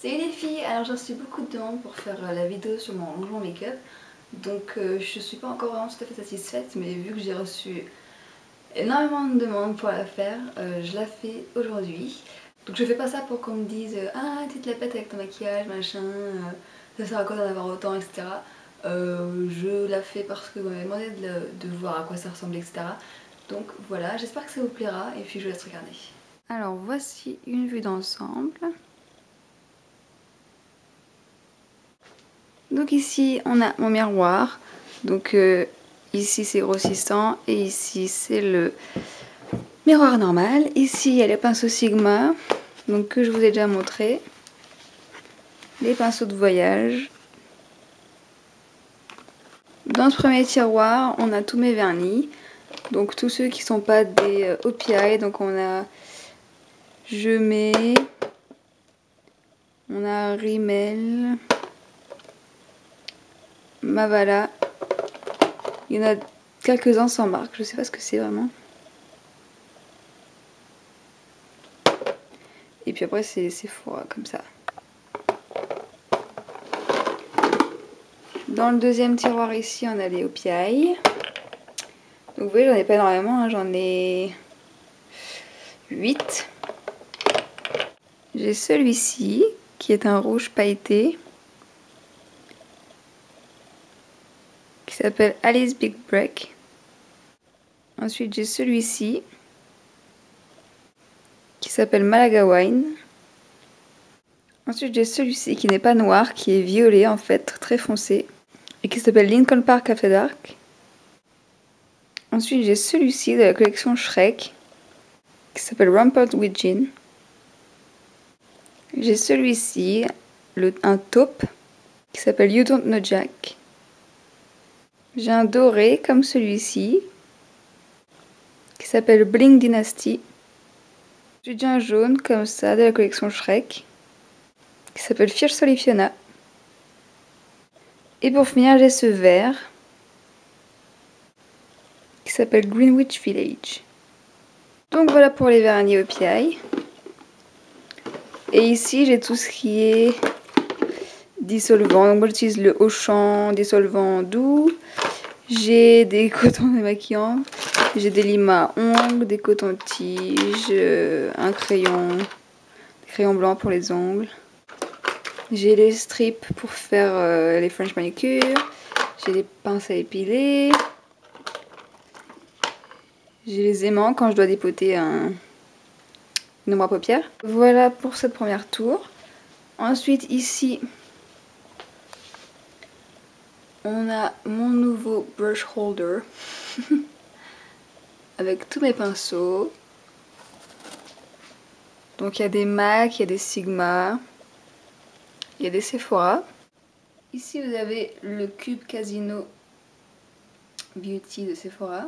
Salut les filles, alors j'ai reçu beaucoup de demandes pour faire la vidéo sur mon rangement make-up. Donc je suis pas encore vraiment tout à fait satisfaite, mais vu que j'ai reçu énormément de demandes pour la faire, je la fais aujourd'hui. Donc je fais pas ça pour qu'on me dise ah tu te la pètes avec ton maquillage, machin, ça sert à quoi d'en avoir autant, etc. Je la fais parce que vous m'avez demandé de voir à quoi ça ressemble, etc. Donc voilà, j'espère que ça vous plaira et puis je vous laisse regarder. Alors voici une vue d'ensemble. Donc ici on a mon miroir, donc ici c'est grossissant et ici c'est le miroir normal. Ici il y a les pinceaux Sigma, donc que je vous ai déjà montré, les pinceaux de voyage. Dans ce premier tiroir on a tous mes vernis, donc tous ceux qui sont pas des OPI, donc on a Gemay, on a Rimmel, Mavala. Il y en a quelques-uns sans marque, je sais pas ce que c'est vraiment. Et puis après c'est Sephora comme ça. Dans le deuxième tiroir ici on a les OPI. Donc vous voyez j'en ai pas énormément, hein, j'en ai 8. J'ai celui-ci qui est un rouge pailleté. Qui s'appelle Alice Big Break. Ensuite j'ai celui-ci qui s'appelle Malaga Wine. Ensuite j'ai celui-ci qui n'est pas noir, qui est violet en fait, très foncé. Et qui s'appelle Lincoln Park After Dark. Ensuite j'ai celui-ci de la collection Shrek qui s'appelle Rampart with Gin. J'ai celui-ci, un taupe qui s'appelle You Don't Know Jack. J'ai un doré comme celui-ci qui s'appelle Bling Dynasty. J'ai un jaune comme ça de la collection Shrek qui s'appelle Fiercely Fiona. Et pour finir j'ai ce vert qui s'appelle Greenwich Village. Donc voilà pour les vernis OPI. Et ici j'ai tout ce qui est dissolvant. Donc moi j'utilise le Auchan dissolvant doux. J'ai des cotons démaquillants. J'ai des limas à ongles, des cotons-tiges, un crayon, des crayons blancs pour les ongles. J'ai les strips pour faire les French manicure. J'ai des pinces à épiler. J'ai les aimants quand je dois dépoter une ombre à paupières. Voilà pour cette première tour. Ensuite ici, on a mon nouveau brush holder avec tous mes pinceaux. Donc il y a des MAC, il y a des Sigma, il y a des Sephora. Ici vous avez le Cube Casino Beauty de Sephora.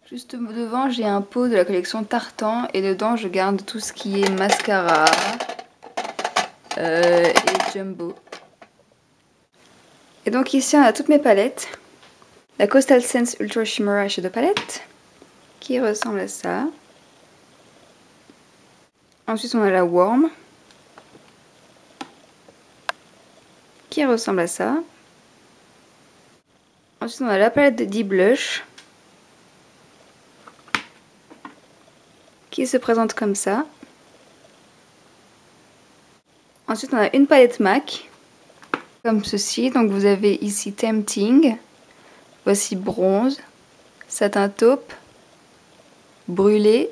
Juste devant j'ai un pot de la collection Tartan et dedans je garde tout ce qui est mascara et Jumbo. Et donc ici on a toutes mes palettes. La Coastal Scents Ultra Shimmer Eyeshadow Palette qui ressemble à ça. Ensuite on a la Warm qui ressemble à ça. Ensuite on a la palette de Deep Blush qui se présente comme ça. Ensuite on a une palette MAC comme ceci. Donc vous avez ici Tempting, voici Bronze, Satin Taupe, Brûlé,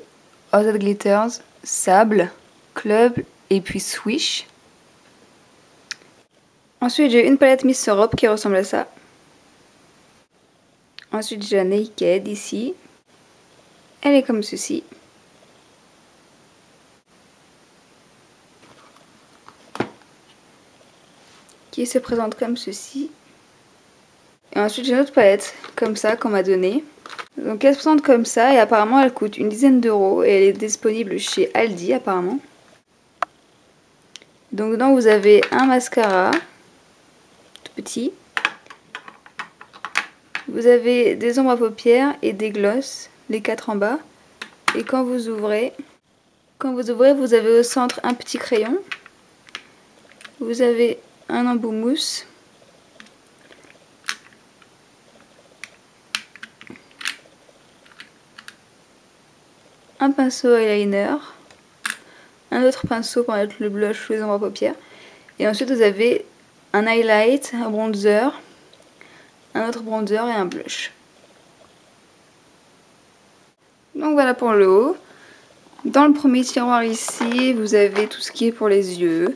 Hot Glitters, Sable, Club et puis Swish. Ensuite j'ai une palette Miss Europe qui ressemble à ça. Ensuite j'ai la Naked ici. Elle est comme ceci. Qui se présente comme ceci. Et ensuite j'ai une autre palette comme ça qu'on m'a donnée. Donc elle se présente comme ça et apparemment elle coûte une dizaine d'euros et elle est disponible chez Aldi apparemment. Donc dedans vous avez un mascara tout petit. Vous avez des ombres à paupières et des glosses, les 4 en bas. Et quand vous ouvrez, vous avez au centre un petit crayon. Vous avez un embout mousse. Un pinceau eyeliner. Un autre pinceau pour mettre le blush ou les ombres à paupières. Et ensuite vous avez un highlight, un bronzer, un autre bronzer et un blush. Donc voilà pour le haut. Dans le premier tiroir ici, vous avez tout ce qui est pour les yeux.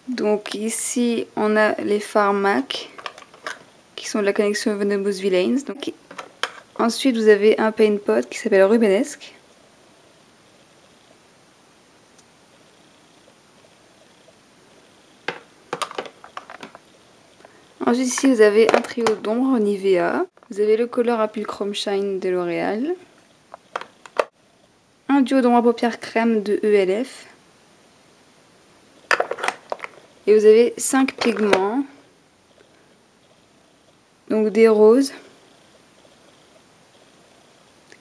Donc ici, on a les fards MAC qui sont de la collection Venomous Villains. Donc, ensuite, vous avez un paint pot qui s'appelle Rubenesque. Ensuite ici, vous avez un trio d'ombre Nivea. Vous avez le Color Appeal Chrome Shine de L'Oréal. Un duo d'ombre à paupières crème de ELF. Et vous avez 5 pigments. Donc des roses.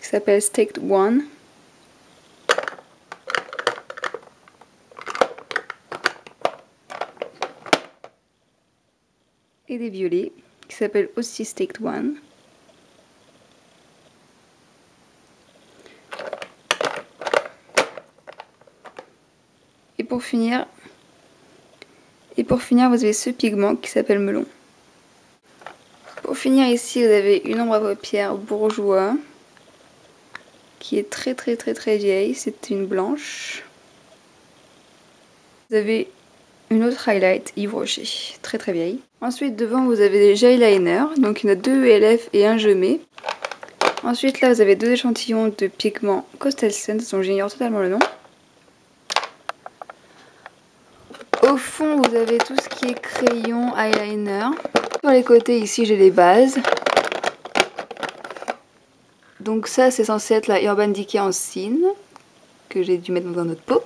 Qui s'appelle Staked One. Et des violets. Qui s'appellent aussi Staked One. Et pour finir, vous avez ce pigment qui s'appelle melon. Pour finir ici, vous avez une ombre à paupières bourgeois qui est très vieille, c'est une blanche. Vous avez une autre highlight Yves Rocher, très vieille. Ensuite devant vous avez des gel liners, donc il y en a 2 ELF et un Gemé. Ensuite là vous avez 2 échantillons de pigments Coastal Scents dont j'ignore totalement le nom. Au fond, vous avez tout ce qui est crayon, eyeliner. Sur les côtés, ici, j'ai les bases. Donc ça, c'est censé être la Urban Decay en cine, que j'ai dû mettre dans un autre pot.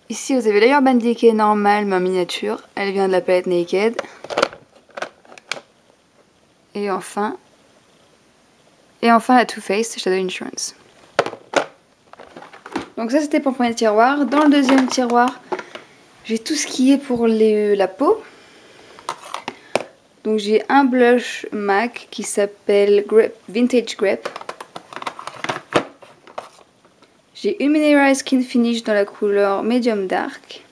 Ici, vous avez la Urban Decay normale, mais en miniature. Elle vient de la palette Naked. Et enfin la Too Faced Shadow Insurance. Donc ça c'était pour le premier tiroir. Dans le deuxième tiroir, j'ai tout ce qui est pour la peau. Donc j'ai un blush MAC qui s'appelle Vintage Grape. J'ai une Mineralized Skin Finish dans la couleur Medium Dark.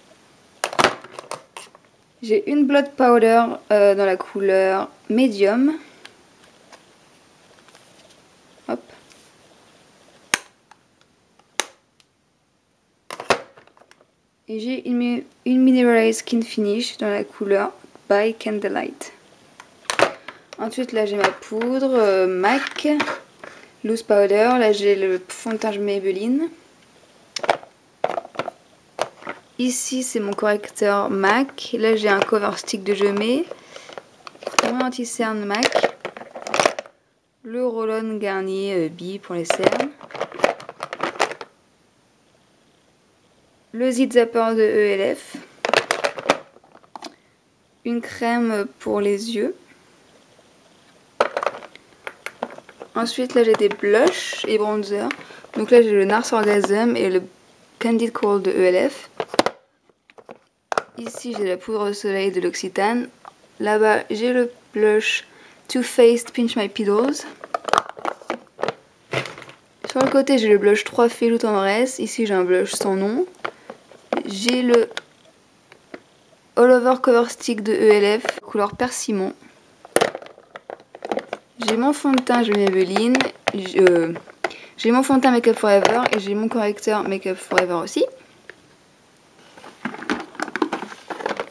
J'ai une Blood Powder dans la couleur Medium. Hop. Et j'ai une Mineralized Skin Finish dans la couleur By Candlelight. Ensuite là j'ai ma poudre MAC Loose Powder. Là j'ai le fond de teint Maybelline. Ici c'est mon correcteur MAC. Là j'ai un cover stick de Gemé. Mon anti-cerne MAC. Le roll-on Garnier B pour les cernes. Le Zit Zapper de ELF. Une crème pour les yeux. Ensuite là j'ai des blushs et bronzers. Donc là j'ai le Nars Orgasm et le Candid Coral de ELF. Ici j'ai la poudre au soleil de l'Occitane. Là-bas j'ai le blush Too Faced Pinch My Piddles. Sur le côté j'ai le blush 3 Filou Tendresse. Ici j'ai un blush sans nom. J'ai le All Over Cover Stick de ELF, couleur persimmon. J'ai mon fond de teint Maybelline. J'ai mon fond de teint Make Up Forever et j'ai mon correcteur Make Up Forever aussi.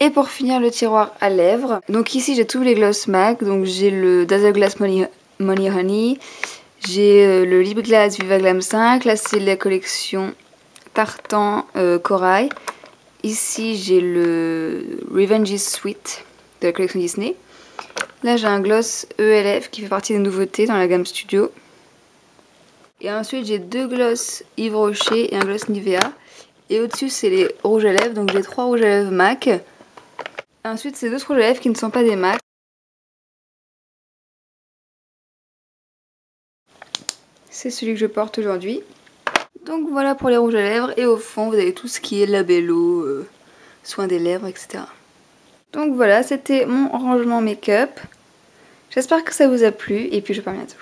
Et pour finir le tiroir à lèvres. Donc ici j'ai tous les gloss MAC. Donc j'ai le Dazzle Glass Money Honey. J'ai le Lip Glass Viva Glam 5. Là c'est la collection Tartan Corail. Ici j'ai le Revenge is Sweet de la collection Disney. Là j'ai un gloss ELF qui fait partie des nouveautés dans la gamme Studio. Et ensuite j'ai 2 gloss Yves Rocher et un gloss Nivea. Et au-dessus c'est les rouges à lèvres, donc j'ai 3 rouges à lèvres MAC. Et ensuite c'est d'autres rouges à lèvres qui ne sont pas des MAC. C'est celui que je porte aujourd'hui. Donc voilà pour les rouges à lèvres, et au fond vous avez tout ce qui est labello, soin des lèvres, etc. Donc voilà, c'était mon rangement make-up. J'espère que ça vous a plu, et puis je vous dis à bientôt.